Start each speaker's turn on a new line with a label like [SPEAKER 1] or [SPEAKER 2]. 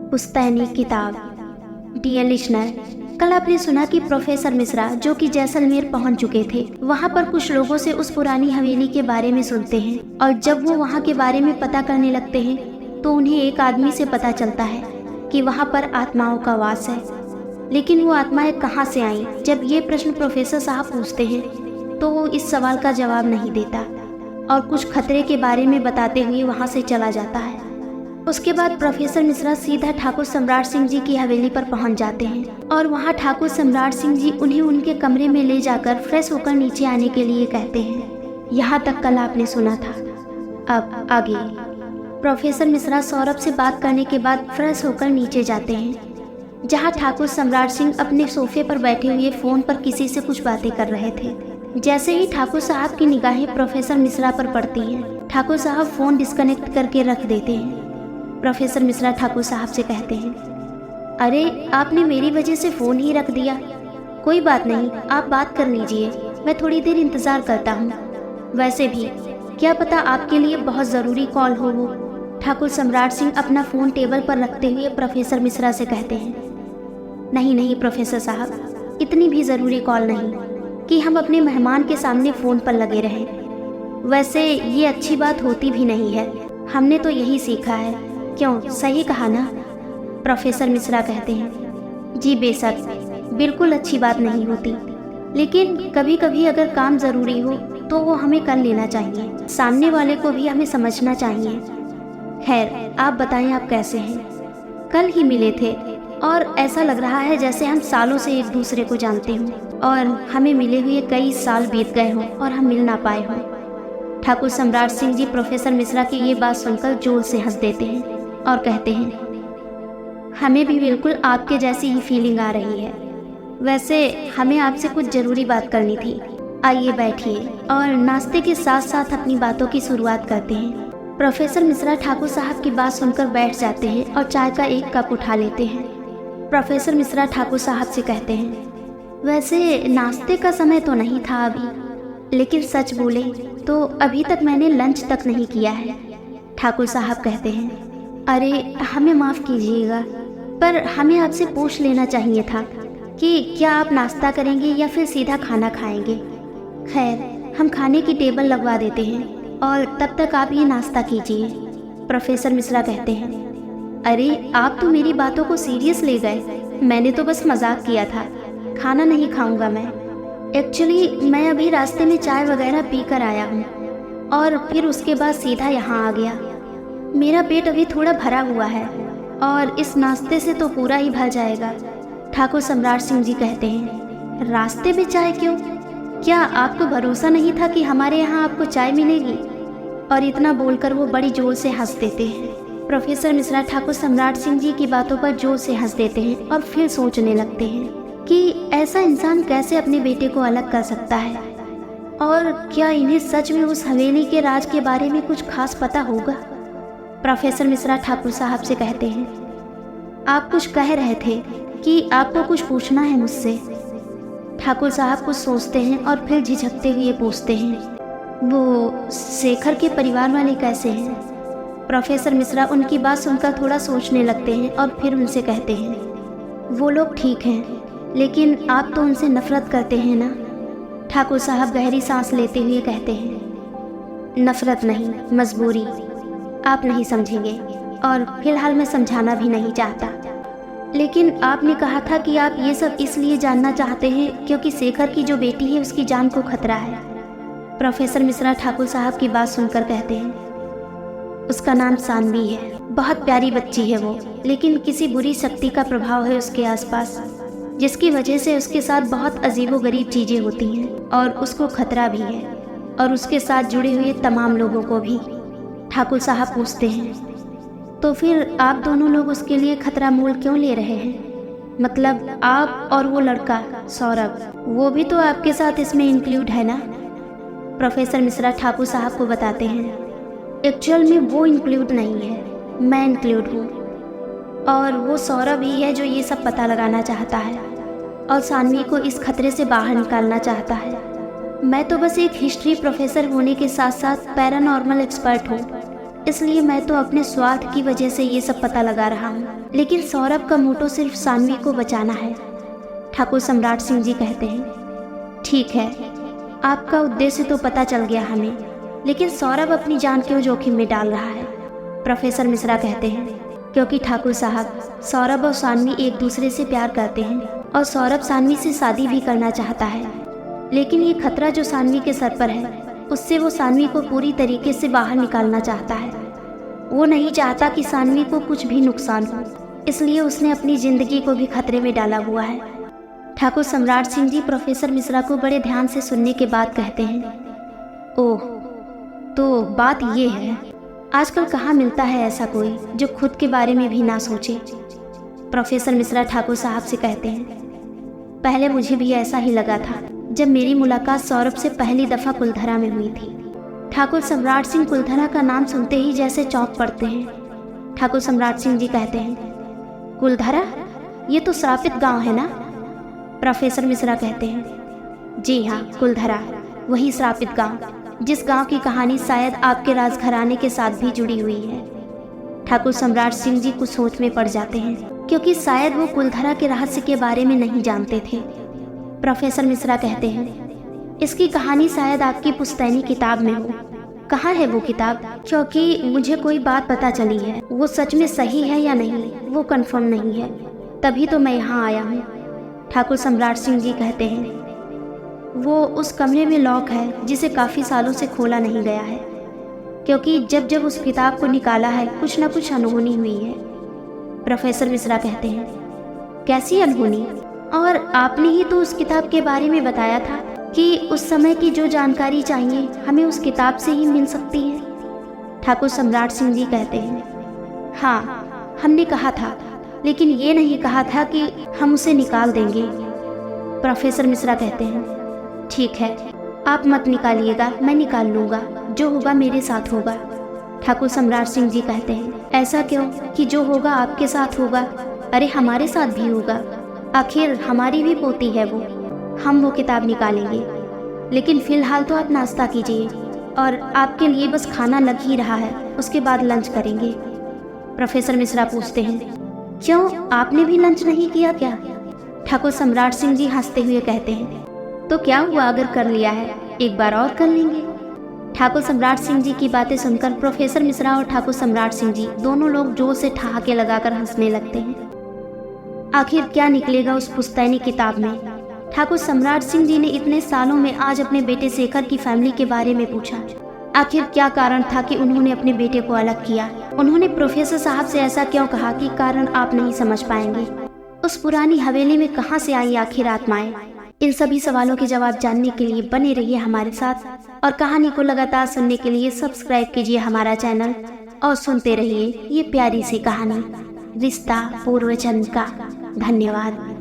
[SPEAKER 1] पुश्तैनी किताब। Dear listener, कल आपने सुना कि प्रोफेसर मिश्रा जो कि जैसलमेर पहुंच चुके थे, वहां पर कुछ लोगों से उस पुरानी हवेली के बारे में सुनते हैं और जब वो वहां के बारे में पता करने लगते हैं तो उन्हें एक आदमी से पता चलता है कि वहां पर आत्माओं का वास है। लेकिन वो आत्माएं कहाँ से आई? जब ये प्रश्न प्रोफेसर साहब पूछते हैं तो वो इस सवाल का जवाब नहीं देता और कुछ खतरे के बारे में बताते हुए वहां से चला जाता है। उसके बाद प्रोफेसर मिश्रा सीधा ठाकुर सम्राट सिंह जी की हवेली पर पहुंच जाते हैं और वहां ठाकुर सम्राट सिंह जी उन्हें उनके कमरे में ले जाकर फ्रेश होकर नीचे आने के लिए कहते हैं। यहाँ तक कल आपने सुना था। अब आगे। प्रोफेसर मिश्रा सौरभ से बात करने के बाद फ्रेश होकर नीचे जाते हैं, जहाँ ठाकुर सम्राट सिंह अपने सोफे पर बैठे हुए फोन पर किसी से कुछ बातें कर रहे थे। जैसे ही ठाकुर साहब की निगाहें प्रोफेसर मिश्रा पर पड़ती हैं, ठाकुर साहब फोन डिस्कनेक्ट करके रख देते हैं। प्रोफेसर मिश्रा ठाकुर साहब से कहते हैं, अरे आपने मेरी वजह से फ़ोन ही रख दिया। कोई बात नहीं, आप बात कर लीजिए, मैं थोड़ी देर इंतज़ार करता हूँ। वैसे भी क्या पता आपके लिए बहुत ज़रूरी कॉल हो वो। ठाकुर सम्राट सिंह अपना फ़ोन टेबल पर रखते हुए प्रोफेसर मिश्रा से कहते हैं, नहीं नहीं प्रोफेसर साहब, इतनी भी ज़रूरी कॉल नहीं कि हम अपने मेहमान के सामने फ़ोन पर लगे रहें। वैसे ये अच्छी बात होती भी नहीं है, हमने तो यही सीखा है। क्यों, सही कहा ना? प्रोफेसर मिश्रा कहते हैं, जी बेशक, बिल्कुल अच्छी बात नहीं होती, लेकिन कभी कभी अगर काम ज़रूरी हो तो वो हमें कर लेना चाहिए। सामने वाले को भी हमें समझना चाहिए। खैर, आप बताएं, आप कैसे हैं? कल ही मिले थे और ऐसा लग रहा है जैसे हम सालों से एक दूसरे को जानते हों और हमें मिले हुए कई साल बीत गए हों और हम मिल ना पाए हों। ठाकुर सम्राट सिंह जी प्रोफेसर मिश्रा की ये बात सुनकर जोर से हंस देते हैं और कहते हैं, हमें भी बिल्कुल आपके जैसी ही फीलिंग आ रही है। वैसे हमें आपसे कुछ ज़रूरी बात करनी थी। आइए बैठिए और नाश्ते के साथ साथ अपनी बातों की शुरुआत करते हैं। प्रोफेसर मिश्रा ठाकुर साहब की बात सुनकर बैठ जाते हैं और चाय का एक कप उठा लेते हैं। प्रोफेसर मिश्रा ठाकुर साहब से कहते हैं, वैसे नाश्ते का समय तो नहीं था अभी, लेकिन सच बोले तो अभी तक मैंने लंच तक नहीं किया है। ठाकुर साहब कहते हैं, अरे हमें माफ़ कीजिएगा, पर हमें आपसे पूछ लेना चाहिए था कि क्या आप नाश्ता करेंगे या फिर सीधा खाना खाएंगे। खैर, हम खाने की टेबल लगवा देते हैं और तब तक आप ये नाश्ता कीजिए। प्रोफेसर मिश्रा कहते हैं, अरे आप तो मेरी बातों को सीरियस ले गए, मैंने तो बस मजाक किया था, खाना नहीं खाऊंगा मैं। एक्चुअली मैं अभी रास्ते में चाय वगैरह पी कर आया हूँ और फिर उसके बाद सीधा यहाँ आ गया। मेरा पेट अभी थोड़ा भरा हुआ है और इस नाश्ते से तो पूरा ही भर जाएगा। ठाकुर सम्राट सिंह जी कहते हैं, रास्ते में चाय क्यों? क्या आपको भरोसा नहीं था कि हमारे यहाँ आपको चाय मिलेगी? और इतना बोलकर वो बड़ी जोर से हंस देते हैं। प्रोफेसर मिश्रा ठाकुर सम्राट सिंह जी की बातों पर जोर से हंस देते हैं और फिर सोचने लगते हैं कि ऐसा इंसान कैसे अपने बेटे को अलग कर सकता है, और क्या इन्हें सच में उस हवेली के राज के बारे में कुछ खास पता होगा। प्रोफेसर मिश्रा ठाकुर साहब से कहते हैं, आप कुछ कह रहे थे कि आपको कुछ पूछना है मुझसे। ठाकुर साहब कुछ सोचते हैं और फिर झिझकते हुए पूछते हैं, वो शेखर के परिवार वाले कैसे हैं? प्रोफेसर मिश्रा उनकी बात सुनकर थोड़ा सोचने लगते हैं और फिर उनसे कहते हैं, वो लोग ठीक हैं, लेकिन आप तो उनसे नफरत करते हैं ना। ठाकुर साहब गहरी सांस लेते हुए कहते हैं, नफरत नहीं, मजबूरी। आप नहीं समझेंगे और फिलहाल मैं समझाना भी नहीं चाहता, लेकिन आपने कहा था कि आप ये सब इसलिए जानना चाहते हैं क्योंकि शेखर की जो बेटी है उसकी जान को खतरा है। प्रोफेसर मिश्रा ठाकुर साहब की बात सुनकर कहते हैं, उसका नाम सानवी है, बहुत प्यारी बच्ची है वो, लेकिन किसी बुरी शक्ति का प्रभाव है उसके आसपास, जिसकी वजह से उसके साथ बहुत अजीबोगरीब चीज़ें होती हैं और उसको खतरा भी है, और उसके साथ जुड़े हुए तमाम लोगों को भी। ठाकुर साहब पूछते हैं, तो फिर आप दोनों लोग उसके लिए खतरा मोल क्यों ले रहे हैं? मतलब आप और वो लड़का सौरभ, वो भी तो आपके साथ इसमें इंक्लूड है ना? प्रोफेसर मिश्रा ठाकुर साहब को बताते हैं, एक्चुअल में वो इंक्लूड नहीं है, मैं इंक्लूड हूँ, और वो सौरभ ही है जो ये सब पता लगाना चाहता है और सानवी को इस खतरे से बाहर निकालना चाहता है। मैं तो बस एक हिस्ट्री प्रोफेसर होने के साथ साथ पैरानॉर्मल एक्सपर्ट हूँ। इसलिए मैं तो अपने स्वार्थ की वजह से ये सब पता लगा रहा हूँ, लेकिन सौरभ का मोटो सिर्फ सानवी को बचाना है। ठाकुर सम्राट सिंह जी कहते हैं, ठीक है, आपका उद्देश्य तो पता चल गया हमें, लेकिन सौरभ अपनी जान क्यों जोखिम में डाल रहा है? प्रोफेसर मिश्रा कहते हैं, क्योंकि ठाकुर साहब, सौरभ और सानवी एक दूसरे से प्यार करते हैं और सौरभ सानवी से शादी भी करना चाहता है, लेकिन ये खतरा जो सानवी के सर पर है, उससे वो सानवी को पूरी तरीके से बाहर निकालना चाहता है। वो नहीं चाहता कि सानवी को कुछ भी नुकसान हो, इसलिए उसने अपनी जिंदगी को भी खतरे में डाला हुआ है। ठाकुर सम्राट सिंह जी प्रोफेसर मिश्रा को बड़े ध्यान से सुनने के बाद कहते हैं, ओह, तो बात ये है, आजकल कहाँ मिलता है ऐसा कोई जो खुद के बारे में भी ना सोचे। प्रोफेसर मिश्रा ठाकुर साहब से कहते हैं, पहले मुझे भी ऐसा ही लगा था जब मेरी मुलाकात सौरभ से पहली दफ़ा कुलधरा में हुई थी। ठाकुर सम्राट सिंह कुलधरा का नाम सुनते ही जैसे चौंक पड़ते हैं। ठाकुर सम्राट सिंह जी कहते हैं, कुलधरा, ये तो श्रापित गांव है ना? प्रोफेसर मिश्रा कहते हैं, जी हाँ, कुलधरा, वही श्रापित गांव, जिस गांव की कहानी शायद आपके राजघराने के साथ भी जुड़ी हुई है। ठाकुर सम्राट सिंह जी कुछ सोच में पड़ जाते हैं, क्योंकि शायद वो कुलधरा के रहस्य के बारे में नहीं जानते थे। प्रोफेसर मिश्रा कहते हैं, इसकी कहानी शायद आपकी पुश्तैनी किताब में हो। कहाँ है वो किताब? क्योंकि मुझे कोई बात पता चली है, वो सच में सही है या नहीं वो कंफर्म नहीं है, तभी तो मैं यहाँ आया हूँ। ठाकुर सम्राट सिंह जी कहते हैं, वो उस कमरे में लॉक है जिसे काफ़ी सालों से खोला नहीं गया है, क्योंकि जब जब उस किताब को निकाला है कुछ न कुछ अनहोनी हुई है। प्रोफेसर मिश्रा कहते हैं, कैसी अनहोनी? और आपने ही तो उस किताब के बारे में बताया था कि उस समय की जो जानकारी चाहिए हमें उस किताब से ही मिल सकती है। ठाकुर सम्राट सिंह जी कहते हैं, हाँ, हमने कहा था, लेकिन ये नहीं कहा था कि हम उसे निकाल देंगे। प्रोफेसर मिश्रा कहते हैं, ठीक है, आप मत निकालिएगा, मैं निकाल लूँगा, जो होगा मेरे साथ होगा। ठाकुर सम्राट सिंह जी कहते हैं, ऐसा क्यों कि जो होगा आपके साथ होगा? अरे हमारे साथ भी होगा, आखिर हमारी भी पोती है वो। हम वो किताब निकालेंगे, लेकिन फ़िलहाल तो आप नाश्ता कीजिए, और आपके लिए बस खाना लग ही रहा है, उसके बाद लंच करेंगे। प्रोफेसर मिश्रा पूछते हैं, क्यों, आपने भी लंच नहीं किया क्या? ठाकुर सम्राट सिंह जी हंसते हुए कहते हैं, तो क्या हुआ अगर कर लिया है, एक बार और कर लेंगे। ठाकुर सम्राट सिंह जी की बातें सुनकर प्रोफेसर मिश्रा और ठाकुर सम्राट सिंह जी दोनों लोग जोर से ठहाके लगाकर हंसने लगते हैं। आखिर क्या निकलेगा उस पुश्तैनी किताब में? ठाकुर सम्राट सिंह जी ने इतने सालों में आज अपने बेटे शेखर की फैमिली के बारे में पूछा। आखिर क्या कारण था कि उन्होंने अपने बेटे को अलग किया? उन्होंने प्रोफेसर साहब से ऐसा क्यों कहा कि कारण आप नहीं समझ पाएंगे? उस पुरानी हवेली में कहाँ से आई आखिर आत्माएं? इन सभी सवालों के जवाब जानने के लिए बने रहिए हमारे साथ, और कहानी को लगातार सुनने के लिए सब्सक्राइब कीजिए हमारा चैनल और सुनते रहिए ये प्यारी सी कहानी रिश्ता पूर्व जन्म का। धन्यवाद।